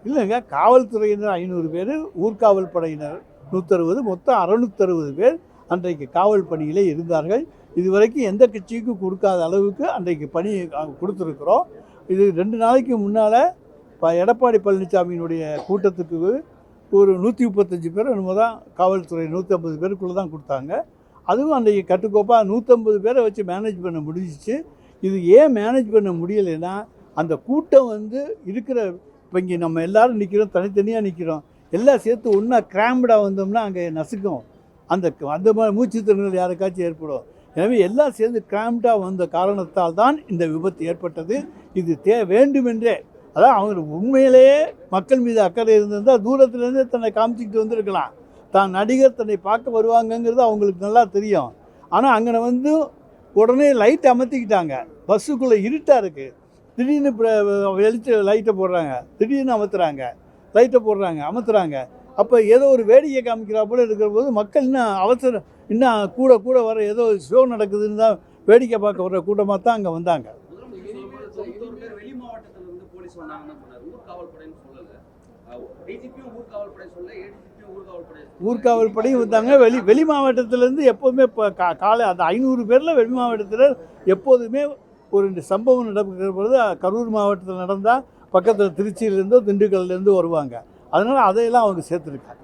இல்லைங்க, காவல்துறையினர் 500 பேர், ஊர்காவல் படையினர் 160, மொத்தம் 660 பேர் அன்றைக்கு காவல் பணியிலே இருந்தார்கள். இதுவரைக்கும் எந்த கட்சிக்கும் கொடுக்காத அளவுக்கு அன்றைக்கு பணி கொடுத்துருக்குறோம். இது 2 நாளைக்கு முன்னால் எடப்பாடி பழனிசாமியினுடைய கூட்டத்துக்கு ஒரு 135 பேர் என்னமோ தான் காவல்துறை 150 பேருக்குள்ளே தான் கொடுத்தாங்க. அதுவும் அன்றைக்கி கட்டுக்கோப்பாக 150 பேரை வச்சு மேனேஜ் பண்ண முடிஞ்சிச்சு. இது ஏன் மேனேஜ் பண்ண முடியலைன்னா, அந்த கூட்டம் இருக்கிற இப்போ இங்கே நம்ம எல்லோரும் நிற்கிறோம், தனித்தனியாக நிற்கிறோம், எல்லாம் சேர்த்து ஒன்றா கிராம்டாக வந்தோம்னா அங்கே நசுக்கும். அந்த மாதிரி மூச்சு திணறல் யாருக்காச்சும் ஏற்படும். எனவே எல்லாம் சேர்ந்து கிராம்டாக வந்த காரணத்தால் தான் இந்த விபத்து ஏற்பட்டது. இது வேண்டுமென்றே, அதான் அவங்க உண்மையிலேயே மக்கள் மீது அக்கறை இருந்திருந்தால் தூரத்துலேருந்து தன்னை காமிச்சிக்கிட்டு வந்திருக்கலாம். தான் நடிகர் தன்னை பார்க்க வருவாங்கங்கிறது அவங்களுக்கு நல்லா தெரியும். ஆனால் அங்கே உடனே லைட்டை அமர்த்திக்கிட்டாங்க. பஸ்ஸுக்குள்ளே இருட்டாக இருக்குது, திடீர்னு லைட்டை போடுறாங்க, திடீர்னு லைட்டை போடுறாங்க, அமர்த்துறாங்க. அப்போ ஏதோ ஒரு வேடிக்கை காமிக்கிறா போல இருக்கிற போது மக்கள் இன்னும் கூட வர ஏதோ ஷோ நடக்குதுன்னு தான் வேடிக்கை பார்க்க வர்ற கூட்டமாக தான் அங்கே வந்தாங்க. ஊர்காவல் படையும் வந்தாங்க. வெளி மாவட்டத்திலேருந்து எப்போதுமே இப்போ காலை அந்த 500 பேரில் வெளி மாவட்டத்தில் எப்போதுமே ஒரு சம்பவம் நடக்கிற பொழுது கரூர் மாவட்டத்தில் நடந்தால் பக்கத்தில் திருச்சியிலேருந்தோ திண்டுக்கல்லேருந்து வருவாங்க. அதனால் அதையெல்லாம் அவங்க சேர்த்துருக்காங்க.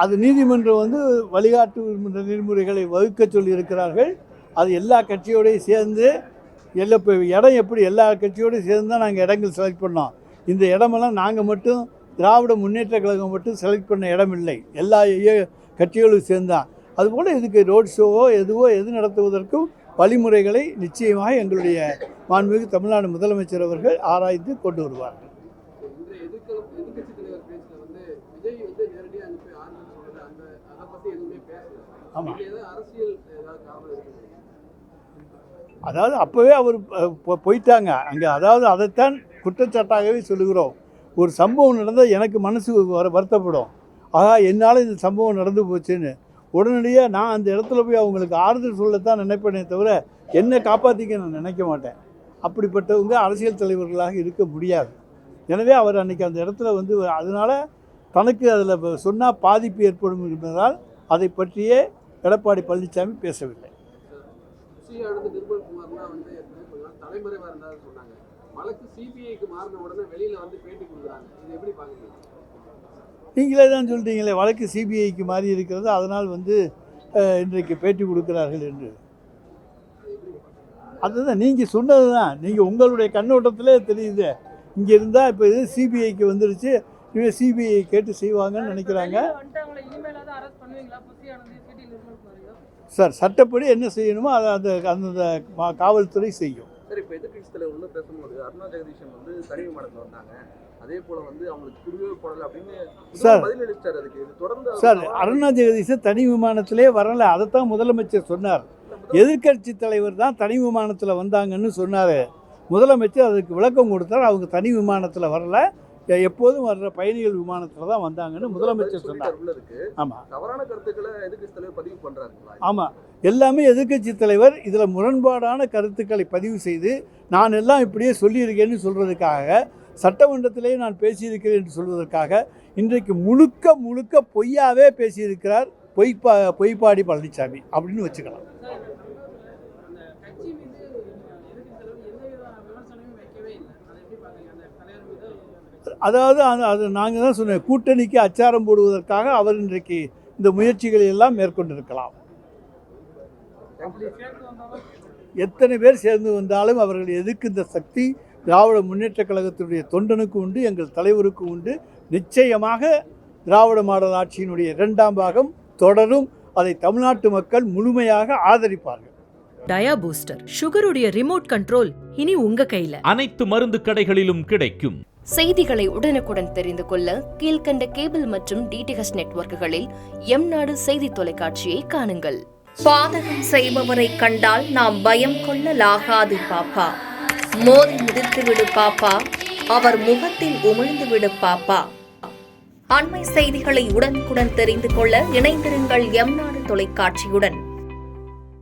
அது நீதிமன்றம் வழிகாட்டு நெறிமுறைகளை வகுக்க சொல்லியிருக்கிறார்கள். அது எல்லா கட்சியோடையும் சேர்ந்து இப்போ இடம் எப்படி எல்லா கட்சியோடையும் சேர்ந்து தான் நாங்கள் இடங்கள் செலக்ட் பண்ணோம். இந்த இடமெல்லாம் நாங்கள் மட்டும் திராவிட முன்னேற்ற கழகம் மட்டும் செலக்ட் பண்ண இடம் இல்லை, எல்லா கட்சிகளும் சேர்ந்தான். அதுபோல் இதுக்கு ரோட் ஷோவோ எது நடத்துவதற்கும் வழிமுறைகளை நிச்சயமாக எங்களுடைய மாண்புமிகு தமிழ்நாடு முதலமைச்சர் அவர்கள் ஆராய்ந்து கொண்டு வருவார்கள். ஆமாம், அதாவது அப்போவே அவர் போயிட்டாங்க அங்கே. அதாவது அதைத்தான் குற்றச்சாட்டாகவே சொல்லுகிறோம். ஒரு சம்பவம் நடந்தால் எனக்கு மனசு வருத்தப்படும். ஆகா, என்னால் இந்த சம்பவம் நடந்து போச்சுன்னு உடனடியாக நான் அந்த இடத்துல போய் அவங்களுக்கு ஆறுதல் சொல்லத்தான் நினைப்பேனே தவிர என்னை காப்பாற்றிக்க நான் நினைக்க மாட்டேன். அப்படிப்பட்டவங்க அரசியல் தலைவர்களாக இருக்க முடியாது. எனவே அவர் அன்றைக்கி அந்த இடத்துல அதனால் தனக்கு அதில் சொன்னால் பாதிப்பு ஏற்படும் என்பதால் அதை பற்றியே எடப்பாடி பழனிசாமி பேசவில்லை. நீங்களே தான் சொல்கிறீங்களே, வழக்கு சிபிஐக்கு மாறி இருக்கிறது, அதனால் இன்றைக்கு பேட்டி கொடுக்கிறார்கள் என்று. அதுதான் நீங்கள் சொன்னது தான், நீங்கள் உங்களுடைய கண்ணோட்டத்திலே தெரியுது. இங்கே இருந்தால் இப்போ இது சிபிஐக்கு வந்துருச்சு, இவங்க சிபிஐ கேட்டு செய்வாங்கன்னு நினைக்கிறாங்க. சார், சட்டப்படி என்ன செய்யணுமோ அதை அந்த காவல்துறை செய்யும். சார், இப்போ எதிர்கட்சி தலைவர் பேசும்போது அருணா ஜெகதீஷன் தனி விமானத்தில் வந்தாங்க, அதே போல் அவங்களுக்கு குடியுரிமை போடலை அப்படின்னு சார் பதிலளிச்சார். அதுக்கு தொடர்ந்து சார் அருணா ஜெகதீஷன் தனி விமானத்திலே வரலை, அதைத்தான் முதலமைச்சர் சொன்னார். எதிர்கட்சி தலைவர் தான் தனி விமானத்தில் வந்தாங்கன்னு சொன்னார். முதலமைச்சர் அதுக்கு விளக்கம் கொடுத்தார். அவங்க தனி விமானத்தில் வரல, எப்போதும் வர்ற பயணிகள் விமானத்தில் தான் வந்தாங்கன்னு முதலமைச்சர் சொன்னார். ஆமாம், தவறான கருத்துக்களை எதிர்கட்சி தலைவர் பதிவு பண்ணுறாருங்களா? ஆமாம், எல்லாமே எதிர்கட்சி தலைவர் இதில் முரண்பாடான கருத்துக்களை பதிவு செய்து நான் எல்லாம் இப்படியே சொல்லியிருக்கேன்னு சொல்கிறதுக்காக, சட்டமன்றத்திலேயே நான் பேசியிருக்கிறேன் என்று சொல்வதற்காக இன்றைக்கு முழுக்க பொய்யாவே பேசியிருக்கிறார் பொய்ப்பாடி பழனிசாமி அப்படின்னு வச்சுக்கலாம். அதாவது அது நாங்கள் தான் சொன்னேன், கூட்டணிக்கு அச்சாரம் போடுவதற்காக அவர் இன்றைக்கு இந்த முயற்சிகளை எல்லாம் மேற்கொண்டிருக்கலாம். எத்தனை பேர் சேர்ந்து வந்தாலும் அவர்கள் எதிர்க்கின்ற சக்தி திராவிட முன்னேற்ற கழகத்தினுடைய தொண்டனுக்கு உண்டு, எங்கள் தலைவருக்கு உண்டு. நிச்சயமாக திராவிட மாடல் ஆட்சியினுடைய 2ஆம் பாகம் தொடரும். அதை தமிழ்நாட்டு மக்கள் முழுமையாக ஆதரிப்பார்கள். டயா பூஸ்டர், சுகருடைய ரிமோட் கண்ட்ரோல் இனி உங்க கையில. அனைத்து மருந்து கடைகளிலும் கிடைக்கும். செய்திகளை உடனுக்குடன் தெரிந்து கொள்ள கீழ்கண்ட கேபிள் மற்றும் டிடிஹெச் நெட்வொர்க்குகளில் எம்நாடு செய்தி தொலைக்காட்சியை காணுங்கள். பாதகம் செய்பவரை கண்டால் நாம் பயம் கொள்ளலாகாது பாப்பா. மோதி மிதித்து விடு பாப்பா, அவர் முகத்தில் உமிழ்ந்து விடு பாப்பா. அண்மை செய்திகளை உடனுக்குடன் தெரிந்து கொள்ள இணைந்திருங்கள் எம்நாடு தொலைக்காட்சியுடன்.